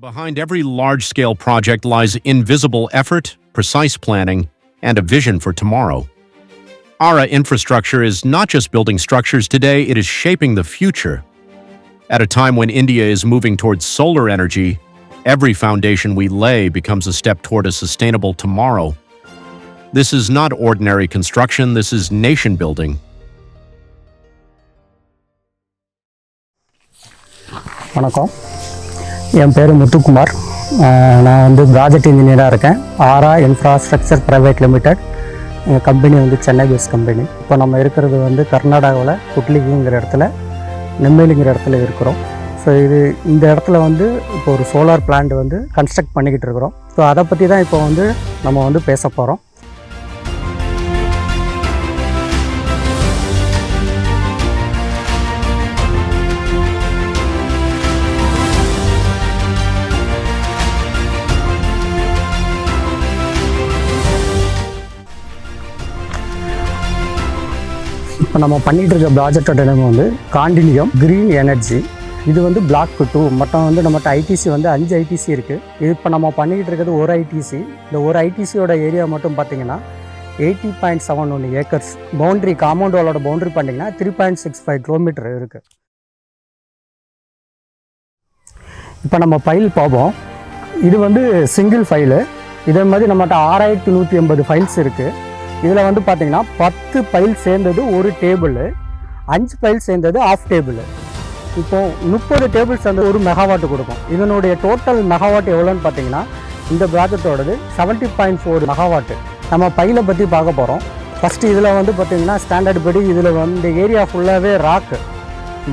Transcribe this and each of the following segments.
Behind every large-scale project lies invisible effort, precise planning, and a vision for tomorrow. ARA Infrastructure is not just building structures today, it is shaping the future. At a time when India is moving towards solar energy, every foundation we lay becomes a step toward a sustainable tomorrow. This is not ordinary construction, this is nation building. வணக்கம், என் பேர் முத்துக்குமார். நான் வந்து project இன்ஜினியராக இருக்கேன். ஆரா infrastructure private limited. எங்கள் company வந்து Chennai base company. இப்போ நம்ம இருக்கிறது வந்து கர்நாடகாவில் குட்லிங்கிற இடத்துல, நெம்மேலிங்கிற இடத்துல இருக்கிறோம். ஸோ இந்த இடத்துல வந்து இப்போ ஒரு சோலார் பிளான்ட் வந்து கன்ஸ்ட்ரக்ட் பண்ணிக்கிட்டு இருக்கிறோம். ஸோ அதை பற்றி தான் இப்போ வந்து நம்ம வந்து பேச போகிறோம். இப்போ நம்ம பண்ணிகிட்டு இருக்க ப்ராஜெக்டோட நேம் வந்து காண்டினியம் க்ரீன் எனர்ஜி. இது வந்து பிளாக் 2 மொத்தம் வந்து நம்மகிட்ட ஐடிசி வந்து 5 ஐடிசி இருக்குது. இது இப்போ நம்ம பண்ணிக்கிட்டு இருக்கிறது ஒரு ஐடிசி. இந்த ஒரு ஐடிசியோட ஏரியா மட்டும் பார்த்திங்கன்னா 80.71 ஏக்கர்ஸ். பவுண்ட்ரி காம்பவுண்ட் வாலோட பவுண்ட்ரி பண்ணிங்கன்னா 3.65 கிலோமீட்டர் இருக்குது. இப்போ நம்ம ஃபைல் பார்ப்போம். இது வந்து சிங்கிள் ஃபைலு. இதே மாதிரி நம்மகிட்ட 6180 ஃபைல்ஸ் இருக்குது. இதில் வந்து பார்த்திங்கன்னா 10 ஃபைல் சேர்ந்தது ஒரு டேபிள், 5 ஃபைல் சேர்ந்தது ஆஃப் டேபிள். இப்போது 30 டேபிள் சேர்ந்து 1 மெகாவாட்டு கொடுக்கும். இதனுடைய டோட்டல் மெகாவாட் எவ்வளோன்னு பார்த்தீங்கன்னா இந்த ப்ராஜெக்டோடது 70.4 மெகாவாட்டு. நம்ம ஃபைலை பற்றி பார்க்க போகிறோம். ஃபஸ்ட்டு இதில் வந்து பார்த்திங்கன்னா ஸ்டாண்டர்ட் படி இதில் வந்து ஏரியா ஃபுல்லாகவே ராக்கு,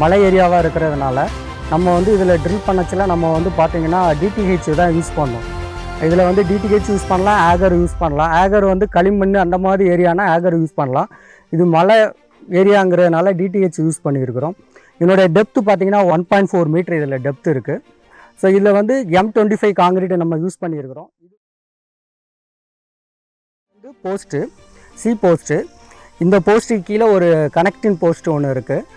மலை ஏரியாவாக இருக்கிறதுனால நம்ம வந்து இதில் ட்ரில் பண்ணச்சில் நம்ம வந்து பார்த்திங்கன்னா டிடிஹெச் தான் யூஸ் பண்ணோம். இதில் வந்து டிடிஹெச் யூஸ் பண்ணலாம், ஆகர் யூஸ் பண்ணலாம். ஆகர் வந்து களிமண் அந்த மாதிரி ஏரியானா ஆகர் யூஸ் பண்ணலாம். இது மலை ஏரியாங்கிறதுனால டிடிஹெச் யூஸ் பண்ணியிருக்கிறோம். இதனுடைய டெப்த்து பார்த்திங்கன்னா 1.4 மீட்டர் இதில் டெப்த் இருக்குது. ஸோ இதில் வந்து M25 காங்கிரீட்டை நம்ம யூஸ் பண்ணியிருக்கிறோம். இது வந்து போஸ்ட்டு, சி போஸ்ட்டு. இந்த போஸ்ட்டுக்கு கீழே ஒரு கனெக்டிங் போஸ்ட்டு ஒன்று இருக்குது.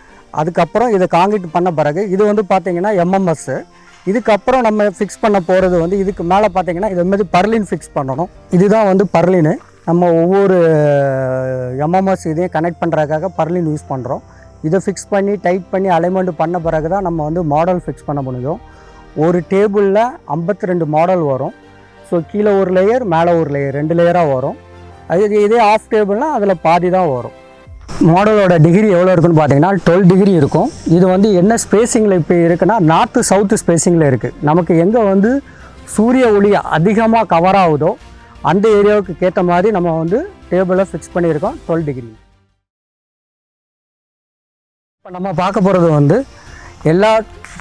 அதுக்கப்புறம் இதை காங்கிரீட் பண்ண பிறகு இது வந்து பார்த்திங்கன்னா எம்எம்எஸ். இதுக்கப்புறம் நம்ம ஃபிக்ஸ் பண்ண போகிறது வந்து இதுக்கு மேலே பார்த்திங்கன்னா இது மாதிரி பர்லின் ஃபிக்ஸ் பண்ணணும். இதுதான் வந்து பர்லின்னு. நம்ம ஒவ்வொரு எம்எம்எஸ் இதையும் கனெக்ட் பண்ணுறதுக்காக பர்லின் யூஸ் பண்ணுறோம். இதை ஃபிக்ஸ் பண்ணி டைட் பண்ணி அலைன்மெண்ட் பண்ண பிறகு தான் நம்ம வந்து மாடல் ஃபிக்ஸ் பண்ண முடியும். ஒரு டேபிளில் 52 மாடல் வரும். ஸோ கீழே ஒரு லேயர், மேலே ஒரு லேயர், 2 லேயராக வரும். இதே ஆஃப் டேபிள்னால் அதில் பாதி தான் வரும். மாடலோட டிகிரி எவ்வளோ இருக்குன்னு பார்த்தீங்கன்னா 12 டிகிரி இருக்கும். இது வந்து என்ன ஸ்பேஸிங்கில் இப்போ இருக்குன்னா நார்த்து சவுத்து ஸ்பேஸிங்கில் இருக்குது. நமக்கு எங்கே வந்து சூரிய ஒளி அதிகமாக கவர் ஆகுதோ அந்த ஏரியாவுக்கு ஏற்ற மாதிரி நம்ம வந்து டேபிளை ஃபிக்ஸ் பண்ணியிருக்கோம் 12 டிகிரி. இப்போ நம்ம பார்க்க போகிறது வந்து எல்லா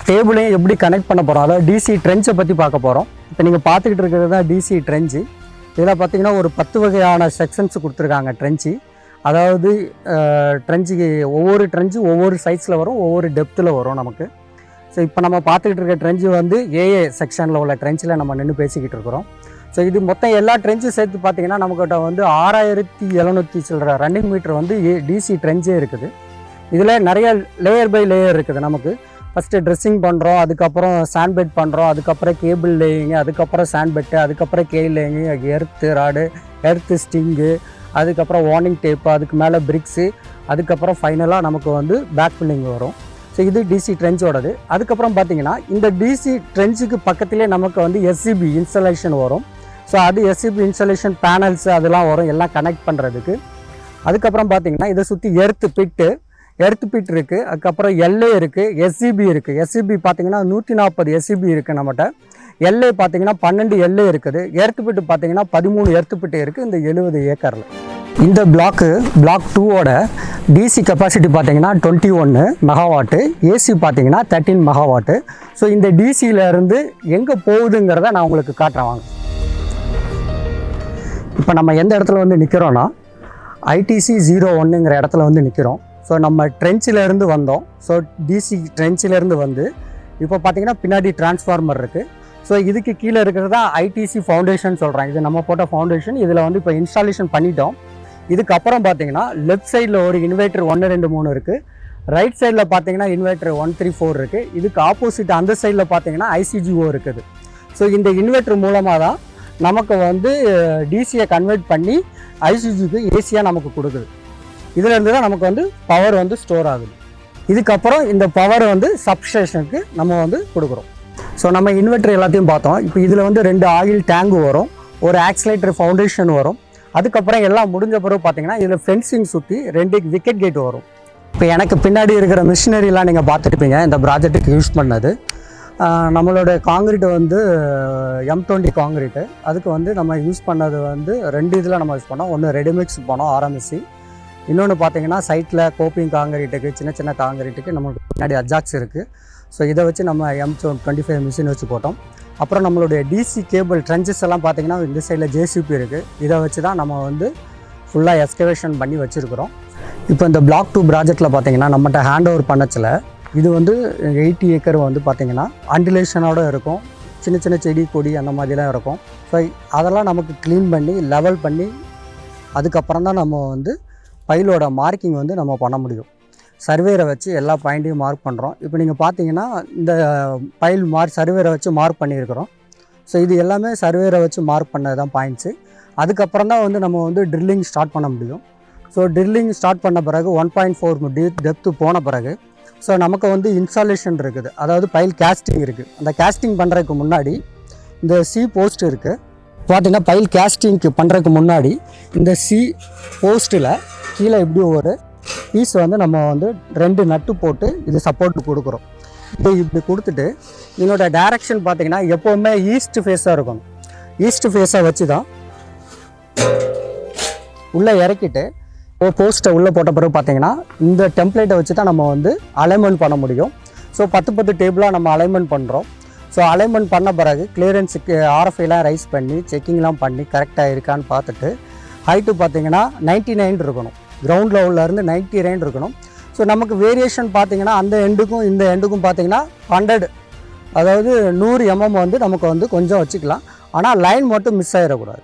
டேபிளையும் எப்படி கனெக்ட் பண்ண போகிறோம், அதாவது டிசி ட்ரென்ச்சை பற்றி பார்க்க போகிறோம். இப்போ நீங்கள் பார்த்துக்கிட்டு இருக்கிறது தான் டிசி ட்ரென்ச்சு. இதில் பார்த்திங்கன்னா ஒரு 10 வகையான செக்ஷன்ஸ் கொடுத்துருக்காங்க ட்ரென்ச்சு. அதாவது ட்ரென்ச்சுக்கு ஒவ்வொரு ட்ரென்ச்சு ஒவ்வொரு சைஸில் வரும், ஒவ்வொரு டெப்த்தில் வரும் நமக்கு. ஸோ இப்போ நம்ம பார்த்துக்கிட்டு இருக்க ட்ரென்ச்சு வந்து ஏஏ செக்ஷனில் உள்ள ட்ரென்ச்சில் நம்ம நின்று பேசிக்கிட்டு இருக்கிறோம். ஸோ இது மொத்தம் எல்லா ட்ரென்ச்சும் சேர்த்து பார்த்திங்கன்னா நம்மக்கிட்ட வந்து 6700 சில்லற ரன்னிங் மீட்டர் வந்து டிசி ட்ரென்ச்சே இருக்குது. இதில் நிறைய லேயர் பை லேயர் இருக்குது. நமக்கு ஃபஸ்ட்டு ட்ரெஸ்ஸிங் பண்ணுறோம், அதுக்கப்புறம் சாண்ட் பெட் பண்ணுறோம், அதுக்கப்புறம் கேபிள் லேயிங்கு, அதுக்கப்புறம் சாண்ட் பெட்டு, அதுக்கப்புறம் கே லேயிங்கு, எர்த்து ராடு, எர்த்து ஸ்டிங்கு, அதுக்கப்புறம் வார்னிங் டேப்பு, அதுக்கு மேலே பிரிக்ஸு, அதுக்கப்புறம் ஃபைனலாக நமக்கு வந்து பேக் ஃபில்லிங் வரும். ஸோ இது டிசி ட்ரென்ச்சோடது. அதுக்கப்புறம் பார்த்திங்கன்னா இந்த டிசி ட்ரென்ச்சுக்கு பக்கத்துலேயே நமக்கு வந்து எஸ்சிபி இன்ஸ்டலேஷன் வரும். ஸோ அது எஸ்சிபி இன்ஸ்டலேஷன் பேனல்ஸு அதெல்லாம் வரும் எல்லாம் கனெக்ட் பண்ணுறதுக்கு. அதுக்கப்புறம் பார்த்திங்கன்னா இதை சுற்றி எர்த்து பிட் இருக்குது. அதுக்கப்புறம் எல்ஏ இருக்குது, எஸ்சிபி இருக்குது. எஸ்சிபி பார்த்திங்கன்னா 140 எஸ்சிபி இருக்குது நம்மகிட்ட. எல்ஏ பார்த்திங்கன்னா 12 எல்ஏ இருக்குது. எர்த்து பிட்டு பார்த்திங்கன்னா 13 எர்த்து பிட்டு இருக்குது இந்த 70 ஏக்கரில். இந்த பிளாக் 2ஓட டிசி கெப்பாசிட்டி பார்த்திங்கன்னா 21 மெகாவாட்டு, ஏசி பார்த்திங்கன்னா 13 மெகாவாட்டு. ஸோ இந்த டிசியிலேருந்து எங்கே போகுதுங்கிறத நான் உங்களுக்கு காட்டுறேன் வாங்க. இப்போ நம்ம எந்த இடத்துல வந்து நிற்கிறோன்னா ஐடிசி 01ங்கிற இடத்துல வந்து நிற்கிறோம். ஸோ நம்ம ட்ரென்ச்சிலேருந்து வந்தோம். ஸோ டிசி ட்ரென்ச்சிலேருந்து வந்து இப்போ பார்த்திங்கன்னா பின்னாடி டிரான்ஸ்ஃபார்மர் இருக்குது. ஸோ இதுக்கு கீழே இருக்கிறது தான் ஐடிசி ஃபவுண்டேஷன் சொல்கிறேன். இது நம்ம போட்ட ஃபவுண்டேஷன். இதில் வந்து இப்போ இன்ஸ்டாலேஷன் பண்ணிட்டோம். இதுக்கப்புறம் பார்த்தீங்கன்னா லெஃப்ட் சைடில் ஒரு இன்வெர்ட்டர் 1, 2, 3 இருக்குது. ரைட் சைடில் பார்த்தீங்கன்னா இன்வெர்ட்டர் 1, 3, 4 இருக்குது. இதுக்கு ஆப்போசிட் அந்த சைடில் பார்த்தீங்கன்னா ஐசிஜிஓ இருக்குது. ஸோ இந்த இன்வெர்ட்டர் மூலமாக தான் நமக்கு வந்து டிசியை கன்வெர்ட் பண்ணி ஐசிஜிக்கு ஏசியாக நமக்கு கொடுக்குது. இதுலேருந்து தான் நமக்கு வந்து பவர் வந்து ஸ்டோர் ஆகுது. இதுக்கப்புறம் இந்த பவர் வந்து சப்ஸ்டேஷனுக்கு நம்ம வந்து கொடுக்குறோம். ஸோ நம்ம இன்வெர்ட்டர் எல்லாத்தையும் பார்த்தோம். இப்போ இதில் வந்து 2 ஆயில் டேங்கு வரும், ஒரு ஆக்சிலேட்டர் ஃபவுண்டேஷன் வரும். அதுக்கப்புறம் எல்லாம் முடிஞ்ச பிறகு பார்த்தீங்கன்னா இதில் ஃபென்சிங் சுற்றி 2 விக்கெட் கேட் வரும். இப்போ எனக்கு பின்னாடி இருக்கிற மிஷினரிலாம் நீங்கள் பார்த்துருப்பீங்க இந்த ப்ராஜெக்ட்டுக்கு யூஸ் பண்ணது. நம்மளோட காங்கிரீட் வந்து M20 காங்கிரீட்டு. அதுக்கு வந்து நம்ம யூஸ் பண்ணது வந்து 2 இதில் நம்ம யூஸ் பண்ணோம். ஒன்று ரெடிமிக்ஸ் போனோம் RMC, இன்னொன்று பார்த்தீங்கன்னா சைட்டில் கோப்பிங் காங்கிரீட்டுக்கு சின்ன சின்ன காங்கிரீட்டுக்கு நம்மளுக்கு பின்னாடி அஜாக்ஸ் இருக்குது. ஸோ இதை வச்சு நம்ம M25 மிஷின் வச்சு போட்டோம். அப்புறம் நம்மளுடைய டிசி கேபிள் ட்ரென்ச்சஸ் எல்லாம் பார்த்தீங்கன்னா இந்த சைடில் JCB இருக்குது. இதை வச்சு தான் நம்ம வந்து ஃபுல்லாக எக்ஸ்கவேஷன் பண்ணி வச்சுருக்கிறோம். இப்போ இந்த பிளாக் 2 ப்ராஜெக்டில் பார்த்தீங்கன்னா நம்மகிட்ட ஹேண்ட் ஓவர் பண்ணச்சில் இது வந்து 80 ஏக்கர் வந்து பார்த்திங்கன்னா அண்டிலேஷனோடு இருக்கும், சின்ன சின்ன செடி கொடி அந்த மாதிரிலாம் இருக்கும். ஸோ அதெல்லாம் நமக்கு க்ளீன் பண்ணி லெவல் பண்ணி அதுக்கப்புறம் தான் நம்ம வந்து பைலோட மார்க்கிங் வந்து நம்ம பண்ண முடியும். சர்வேரை வச்சு எல்லா பாயிண்ட்டையும் மார்க் பண்ணுறோம். இப்போ நீங்கள் பார்த்தீங்கன்னா இந்த பைல் சர்வேரை வச்சு மார்க் பண்ணியிருக்கிறோம். ஸோ இது எல்லாமே சர்வேரை வச்சு மார்க் பண்ணது தான் பாயிண்ட்ஸு. அதுக்கப்புறம் தான் வந்து நம்ம வந்து ட்ரில்லிங் ஸ்டார்ட் பண்ண முடியும். ஸோ ட்ரில்லிங் ஸ்டார்ட் பண்ண பிறகு 1.4 டெப்த்து போன பிறகு ஸோ நமக்கு வந்து இன்ஸ்டாலேஷன் இருக்குது, அதாவது பைல் கேஸ்டிங் இருக்குது. அந்த கேஸ்டிங் பண்ணுறதுக்கு முன்னாடி இந்த சி போஸ்ட் இருக்குது. பார்த்தீங்கன்னா பைல் கேஸ்டிங்க்கு பண்ணுறதுக்கு முன்னாடி இந்த சி போஸ்ட்டில் கீழே இப்படி ஒரு பீஸ் வந்து நம்ம வந்து 2 நட்டு போட்டு இது சப்போர்ட் கொடுக்குறோம். இது இப்படி கொடுத்துட்டு இதனோட டைரக்ஷன் பார்த்தீங்கன்னா எப்போவுமே ஈஸ்ட் ஃபேஸாக இருக்கணும். ஈஸ்ட் ஃபேஸாக வச்சு தான் உள்ளே இறக்கிட்டு போஸ்ட்டை உள்ளே போட்ட பிறகு பார்த்தீங்கன்னா இந்த டெம்ப்ளேட்டை வச்சு தான் நம்ம வந்து அலைன்மெண்ட் பண்ண முடியும். ஸோ 10 டேபிளாக நம்ம அலைன்மெண்ட் பண்ணுறோம். ஸோ அலைன்மெண்ட் பண்ண பிறகு கிளியரன்ஸுக்கு RFIலாம் ரைஸ் பண்ணி செக்கிங்லாம் பண்ணி கரெக்டாக இருக்கான்னு பார்த்துட்டு ஹைட்டு பார்த்தீங்கன்னா 99 இருக்கணும், கிரவுண்ட் லெவல்லேருந்து 99 இருக்கணும். ஸோ நமக்கு வேரியேஷன் பார்த்தீங்கன்னா அந்த எண்டுக்கும் இந்த எண்டுக்கும் பார்த்தீங்கன்னா 100, அதாவது 100 mm வந்து நமக்கு வந்து கொஞ்சம் வச்சுக்கலாம். ஆனால் லைன் மட்டும் மிஸ் ஆகிடக்கூடாது.